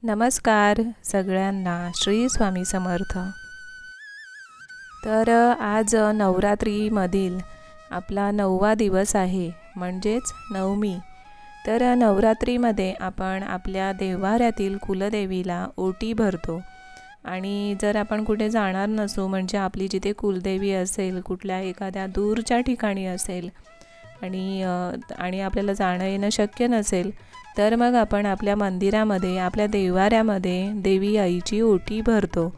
नमस्कार सगळ्यांना, श्री स्वामी समर्थ। तर आज नवरात्रीमधील आपला 9वा दिवस आहे, म्हणजेच नवमी। तर नवरात्रीमध्ये आपण आपल्या देव्हाऱ्यातील कुलदेवीला ओटी भरतो। आणि जर आपण कुठे जाणार नसू, म्हणजे आपली जिथे कुलदेवी असेल, कुठल्या एखाद्या दूरच्या ठिकाणी असेल आणि आपल्याला जाणं येणं शक्य नसेल, तर मग आपण आपल्या मंदिरामध्ये, आपल्या देव्हाऱ्यामध्ये देवी आईची ओटी भरतो।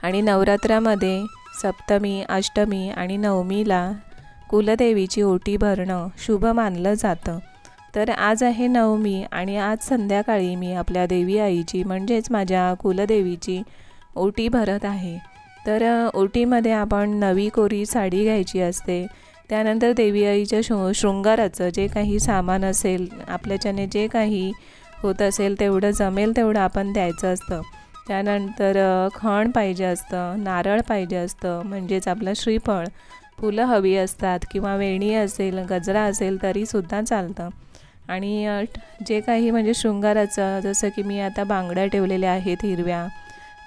आणि नवरात्रामध्ये सप्तमी, अष्टमी आणि नवमीला कुलदेवीची ओटी भरणं शुभ मानलं जातं। तर आज आहे नवमी आणि आज संध्याकाळी मी आपल्या देवी आईची म्हणजेच माझ्या कुलदेवीची ओटी भरत आहे। तर ओटीमध्ये आपण नवी कोरी साडी घ्यायची असते। त्यानंतर देवी आईच्या शृंगाराचं जे काही सामान असेल, आपल्याच्याने जे काही होत असेल तेवढं जमेल तेवढं आपण द्यायचं असतं। त्यानंतर खण पाहिजे असतं, नारळ पाहिजे असतं, म्हणजेच आपलं श्रीफळ, फुलं हवी असतात किंवा वेणी असेल, गजरा असेल तरीसुद्धा चालतं। आणि जे काही म्हणजे शृंगाराचं, जसं की मी आता बांगड्या ठेवलेल्या आहेत हिरव्या,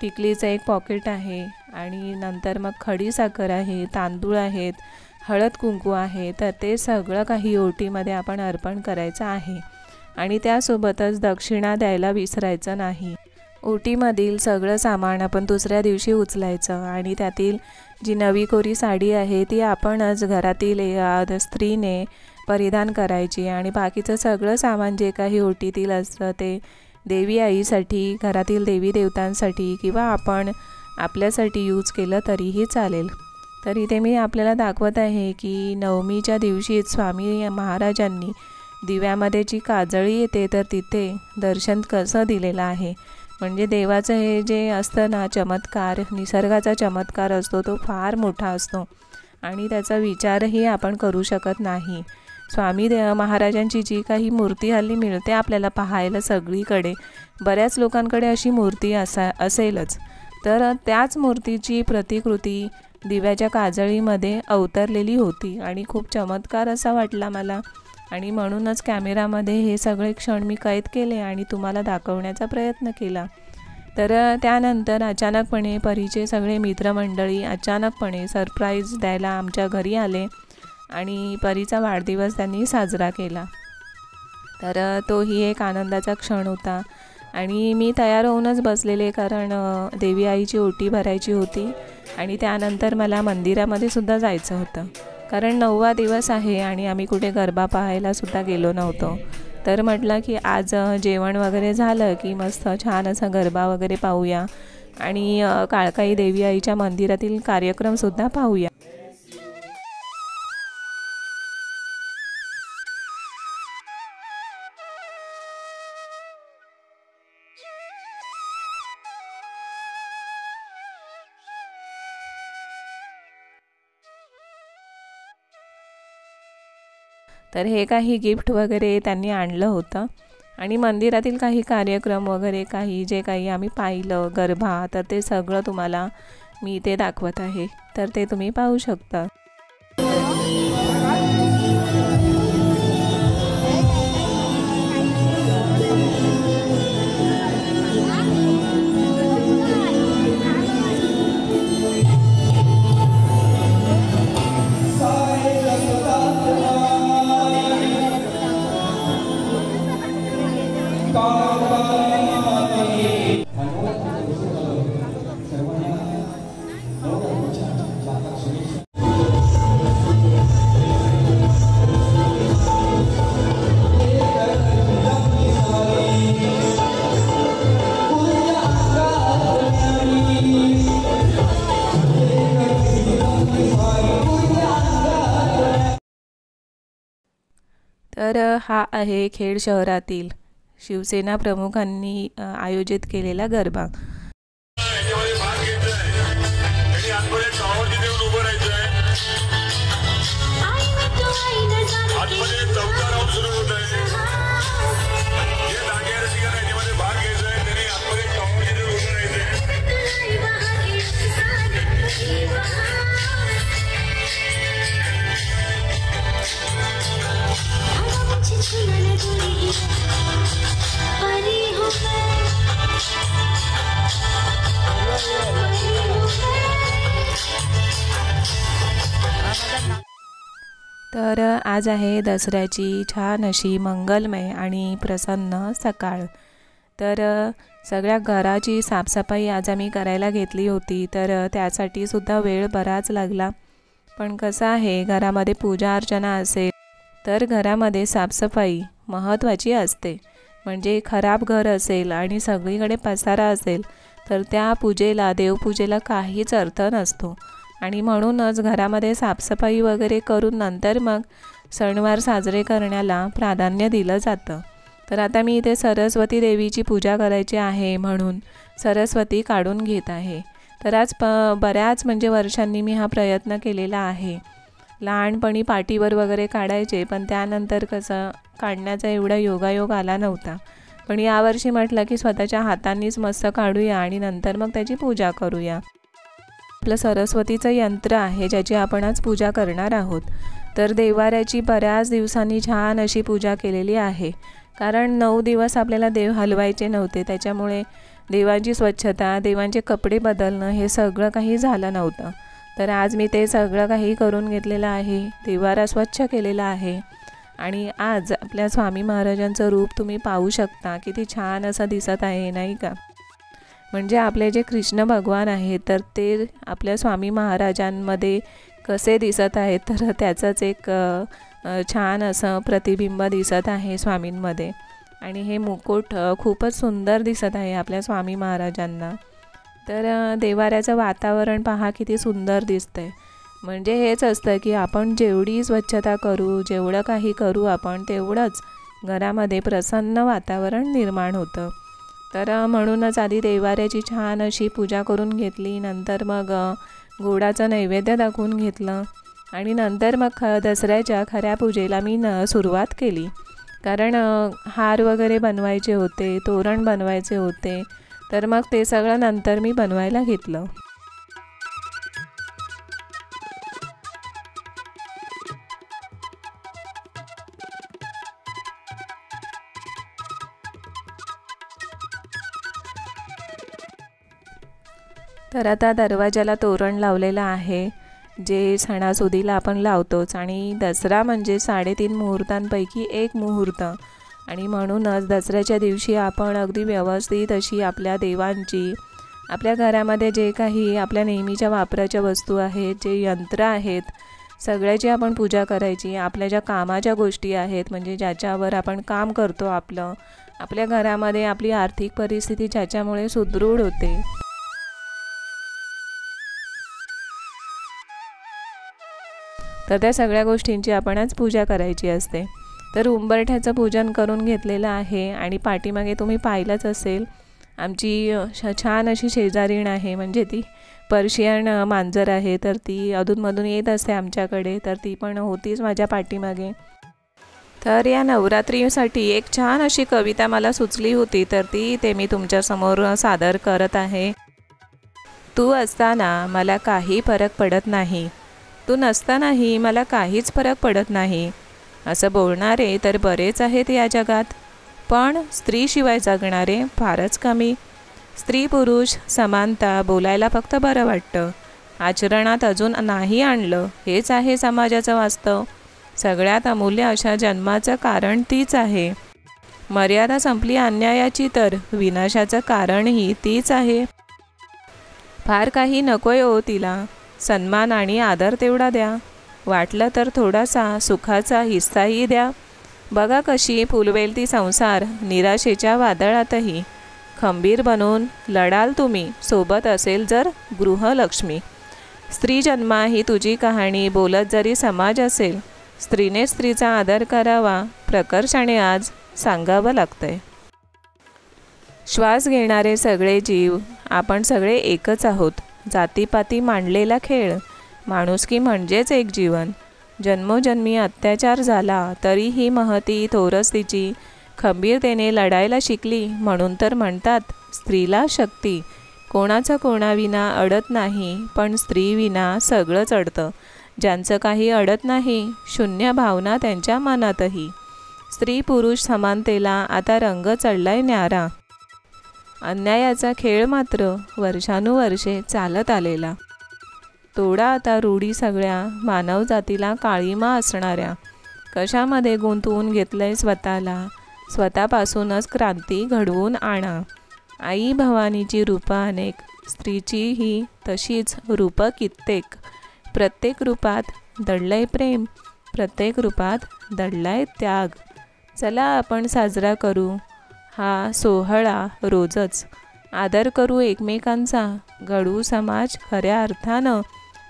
टिकलीचं एक पॉकेट आहे आणि नंतर मग खडीसाखर आहे, तांदूळ आहेत, हळद कुंकू आहे। तर ते सगळं काही ओटीमध्ये आपण अर्पण करायचं आहे आणि त्यासोबतच दक्षिणा द्यायला विसरायचं नाही। ओटीमधील सगळं सामान आपण दुसऱ्या दिवशी उचलायचं आणि त्यातील जी नवी कोरी साडी आहे ती आपणच घरातील स्त्रीने परिधान करायची आणि बाकीचं सगळं सामान जे काही ओटीतील असतं ते देवी आईसाठी, घरातील देवी देवतांसाठी किंवा आपण आपल्यासाठी यूज केलं तरीही चालेल। तर इथे मी आपल्याला दाखवत आहे की नवमीच्या दिवशी स्वामी महाराजांनी दिव्यामध्ये जी काजळी येते तर तिथे दर्शन कसं दिलेलं आहे। म्हणजे देवाचं हे जे असतं ना चमत्कार, निसर्गाचा चमत्कार असतो, तो फार मोठा असतो आणि त्याचा विचारही आपण करू शकत नाही। स्वामी महाराजांची जी काही मूर्ती हल्ली मिळते आपल्याला पाहायला सगळीकडे, बऱ्याच लोकांकडे अशी मूर्ती असेलच, तर त्याच मूर्तीची प्रतिकृती दिव्याच्या काजळीमध्ये अवतरलेली होती आणि खूप चमत्कार असा वाटला मला आणि म्हणूनच कॅमेरामध्ये हे सगळे क्षण मी कैद केले आणि तुम्हाला दाखवण्याचा प्रयत्न केला। तर त्यानंतर अचानकपणे परीचे सगळे मित्रमंडळी अचानकपणे सरप्राईज द्यायला आमच्या घरी आले आणि परीचा वाढदिवस त्यांनी साजरा केला। तर तोही एक आनंदाचा क्षण होता आणि मी तयार होऊनच बसलेले, कारण देवी आईची ओटी भरायची होती आणि त्यानंतर मला मंदिरामध्ये सुद्धा जायचं होतं, कारण 9वा दिवस आहे आणि आम्ही कुठे गरबा पाहायला सुद्धा गेलो नव्हतो। तर म्हटलं की आज जेवण वगैरे झालं की मस्त छान असा गरबा वगैरे पाहूया आणि काळकाई देवी आईच्या मंदिरातील कार्यक्रमसुद्धा पाहूया। तर हे काही गिफ्ट वगैरे त्यांनी आणलं होतं आणि मंदिरातील काही कार्यक्रम वगैरे काही जे काही आम्ही पाहिलं, गरबा, तर ते सगळं तुम्हाला मी इथे दाखवत आहे, तर ते तुम्ही पाहू शकता। तर हा आहे खेड शहरातील शिवसेना प्रमुखांनी आयोजित केलेला गरबा। परी हो तर आज आहे दसऱ्याची छान अशी मंगलमय आणि प्रसन्न सकाळ। तर सगळ्या घराची साफसफाई आज आम्ही करायला घेतली होती। तर त्यासाठी सुद्धा वेळ बराच लागला। पण कसं आहे, घरामध्ये पूजा अर्चना असेल तर घरामध्ये साफसफाई महत्त्वाची असते। म्हणजे खराब घर असेल आणि सगळीकडे पसारा असेल तर त्या पूजेला, देवपूजेला काहीच अर्थ नसतो। आणि म्हणूनच घरामध्ये साफसफाई वगैरे करून नंतर मग सणवार साजरे करण्याला प्राधान्य दिलं जातं। तर आता मी इथे सरस्वती देवीची पूजा करायची आहे म्हणून सरस्वती काढून घेत आहे। तर आज बऱ्याच वर्षांनी मी हा प्रयत्न केलेला आहे। लहानपणी पाटीवर वगैरे काढायचे, पण त्यानंतर कसं काढण्याचा एवढा योगायोग आला नव्हता। पण यावर्षी म्हटलं की स्वतःच्या हातांनीच मस्त काढूया आणि नंतर मग त्याची पूजा करूया। आपलं सरस्वतीचं यंत्र आहे ज्याची आपण आज पूजा करणार आहोत। तर देवाऱ्याची बऱ्याच दिवसांनी छान अशी पूजा केलेली आहे, कारण 9 दिवस आपल्याला देव हलवायचे नव्हते। त्याच्यामुळे देवांची स्वच्छता, देवांचे कपडे बदलणं हे सगळं काही झालं नव्हतं। तर आज मी ते सगळं काही करून घेतलेलं आहे, देवारा स्वच्छ केलेला आहे। आणि आज आपल्या स्वामी महाराजांचं रूप तुम्ही पाहू शकता, किती छान असं दिसत आहे नाही का। म्हणजे आपले जे कृष्ण भगवान आहेत तर ते आपल्या स्वामी महाराजांमध्ये कसे दिसत आहेत, तर त्याचंच एक छान असं प्रतिबिंब दिसत आहे स्वामींमध्ये। आणि हे मुकुट खूपच सुंदर दिसत आहे आपल्या स्वामी महाराजांना। तर देवाऱ्याचं वातावरण पहा किती सुंदर दिसतंय। म्हणजे हेच असतं की आपण जेवढी स्वच्छता करू, जेवढं काही करू आपण, तेवढंच घरामध्ये प्रसन्न वातावरण निर्माण होतं। तर म्हणूनच आधी देवाऱ्याची छान अशी पूजा करून घेतली, नंतर मग गोडाचं नैवेद्य दाखवून घेतलं आणि नंतर मग दसऱ्याच्या खऱ्या पूजेला मी सुरुवात केली। कारण हार वगैरे बनवायचे होते, तोरण बनवायचे होते, तर मग ते सगळं नंतर मी बनवायला घेतलं। तर आता दरवाजाला तोरण लावलेलं आहे, जे सणासुदीला आपण लावतोच। आणि दसरा म्हणजे 3.5 मुहूर्तांपैकी एक मुहूर्त, आणि म्हणूनच दसऱ्याच्या दिवशी आपण अगदी व्यवस्थित अशी आपल्या देवांची, आपल्या घरामध्ये जे काही आपल्या नेहमीच्या वापराच्या वस्तू आहेत, जे यंत्र आहेत, सगळ्याची आपण पूजा करायची। आपल्या ज्या कामाच्या गोष्टी आहेत, म्हणजे ज्याच्यावर आपण काम करतो, आपल्या घरामध्ये आपली आर्थिक परिस्थिती ज्याच्यामुळे सुदृढ होते, तर त्या सगळ्या गोष्टींची आपण आज पूजा करायची असते। तर उंबरठ्याचं पूजन करून घेतलेलं आहे। आणि पाठीमागे तुम्ही पाहिलंच असेल, आमची छान अशी शेजारीण आहे, म्हणजे ती पर्शियन मांजर आहे। तर ती अधूनमधून येत असते आमच्याकडे, तर ती पण होतीच माझ्या पाठीमागे। तर या नवरात्रीसाठी एक छान अशी कविता मला सुचली होती, तर ते मी तुमच्यासमोर सादर करत आहे। तू असताना मला काही फरक पडत नाही, तू नसतानाही मला काहीच फरक पडत नाही। असं बोलणारे तर बरेच आहेत या जगात, पण स्त्रीशिवाय जगणारे फारच कमी। स्त्री पुरुष समानता बोलायला फक्त बरं वाटतं, आचरणात अजून नाही आणलं, हेच आहे समाजाचं वास्तव। सगळ्यात अमूल्य अशा जन्माचं कारण तीच आहे। मर्यादा संपली अन्यायाची तर विनाशाचं कारणही तीच आहे। फार काही नकोय ओ तिला, सन्मान आणि आदर तेवढा द्या, वाटलं तर थोडासा सुखाचा हिस्साही द्या। बघा कशी फुलवेल ती संसार निराशेच्या वादळातही, खंबीर बनून लढाल तुम्ही, सोबत असेल जर गृहलक्ष्मी। स्त्री जन्मा ही तुझी कहाणी बोलत जरी समाज असेल, स्त्रीने स्त्रीचा आदर करावा प्रकर्षाने आज सांगावं लागतंय। श्वास घेणारे सगळे जीव आपण सगळे एकच आहोत, जातीपाती मांडलेला खेळ, माणुसकी म्हणजेच एक जीवन। जन्मोजन्मी अत्याचार झाला तरीही महती थोरच तिची, खंबीरतेने लढायला शिकली म्हणून तर म्हणतात स्त्रीला शक्ती। कोणाचं कोणाविना अडत नाही, पण स्त्रीविना सगळंच अडतं। ज्यांचं काही अडत नाही, शून्य भावना त्यांच्या मनातही। स्त्री पुरुष समानतेला आता रंग चढलाय न्यारा, अन्यायाचा खेळ मात्र वर्षानुवर्षे चालत आलेला। तोडा आता रूढी सगळ्या मानवजातीला काळीमा असणाऱ्या, कशामध्ये गुंतवून घेतलंय स्वतःला, स्वतःपासूनच क्रांती घडवून आणा। आई भवानीची रूपं अनेक, स्त्रीची ही तशीच रूपं कित्येक, प्रत्येक रूपात दडलंय प्रेम, प्रत्येक रूपात दडलाय त्याग। चला आपण साजरा करू हा सोहळा रोजच, आदर करू एकमेकांचा, घडवू समाज खऱ्या अर्थानं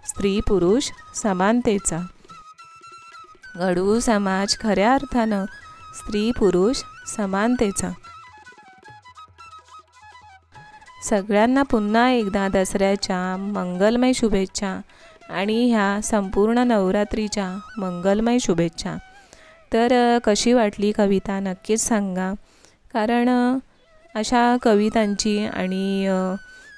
स्त्री पुरुष समानतेचा, घडवू समाज खऱ्या अर्थानं स्त्री पुरुष समानतेचा। सगळ्यांना पुन्हा एकदा दसऱ्याच्या मंगलमय शुभेच्छा आणि ह्या संपूर्ण नवरात्रीच्या मंगलमय शुभेच्छा। तर कशी वाटली कविता नक्कीच सांगा, कारण अशा कवितांची आणि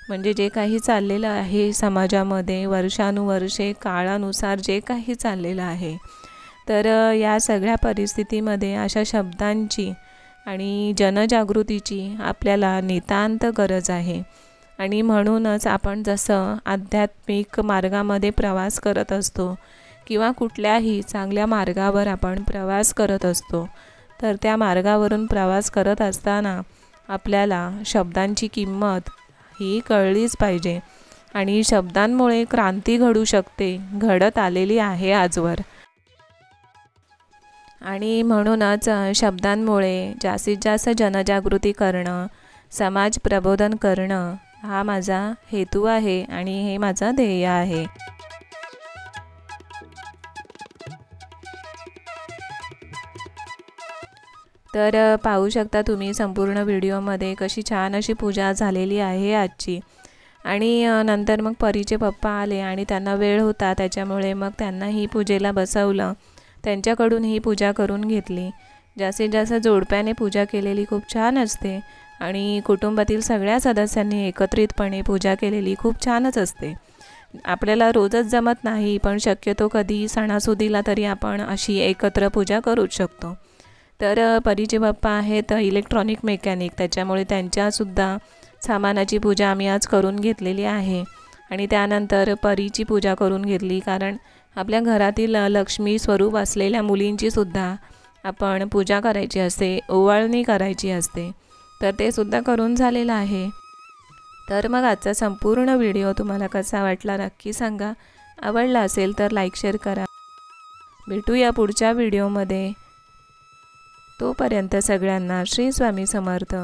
म्हणजे जे काही चाललेलं आहे समाजामध्ये वर्षानुवर्षे काळानुसार जे काही चाललेलं आहे, तर या सगळ्या परिस्थितीमध्ये अशा शब्दांची आणि जनजागृतीची आपल्याला नितांत गरज आहे। आणि म्हणूनच आपण जसं आध्यात्मिक मार्गामध्ये प्रवास करत असतो किंवा कुठल्याही चांगल्या मार्गावर आपण प्रवास करत असतो, तर त्या मार्गावरून प्रवास करत असताना आपल्याला शब्दांची किंमत ही कळलीच पाहिजे। आणि शब्दांमुळे क्रांती घडू शकते, घडत आलेली आहे आजवर। आणि म्हणूनच शब्दांमुळे जास्तीत जास्त जनजागृती करणं, समाज प्रबोधन करणं हा माझा हेतू आहे आणि हे माझं ध्येय आहे। तर पाहू शकता तुम्ही संपूर्ण व्हिडिओमध्ये कशी छान अशी पूजा झालेली आहे आजची। आणि नंतर मग परीचे पप्पा आले आणि त्यांना वेळ होता, त्याच्यामुळे मग त्यांना ही पूजेला बसवलं, त्यांच्याकडून ही पूजा करून घेतली। जास्तीत जास्त जोडप्याने पूजा केलेली खूप छान असते आणि कुटुंबातील सगळ्या सदस्यांनी एकत्रितपणे पूजा केलेली खूप छानच असते। आपल्याला रोजच जमत नाही, पण शक्यतो कधी सणासुदीला तरी आपण अशी एकत्र पूजा करूच शकतो। तर परीचे बाप्पा आहेत इलेक्ट्रॉनिक मेकॅनिक, त्याच्यामुळे त्यांच्यासुद्धा सामानाची पूजा आम्ही आज करून घेतलेली आहे। आणि त्यानंतर परीची पूजा करून घेतली, कारण आपल्या घरातील लक्ष्मी स्वरूप असलेल्या मुलींचीसुद्धा आपण पूजा करायची असते, ओवाळणी करायची असते, तर ते सुद्धा करून झालेलं आहे। तर मग आजचा संपूर्ण व्हिडिओ तुम्हाला कसा वाटला नक्की सांगा, आवडला असेल तर लाईक शेअर करा। भेटूया पुढच्या व्हिडिओमध्ये, तोपर्यंत सगळ्यांना श्री स्वामी समर्थ।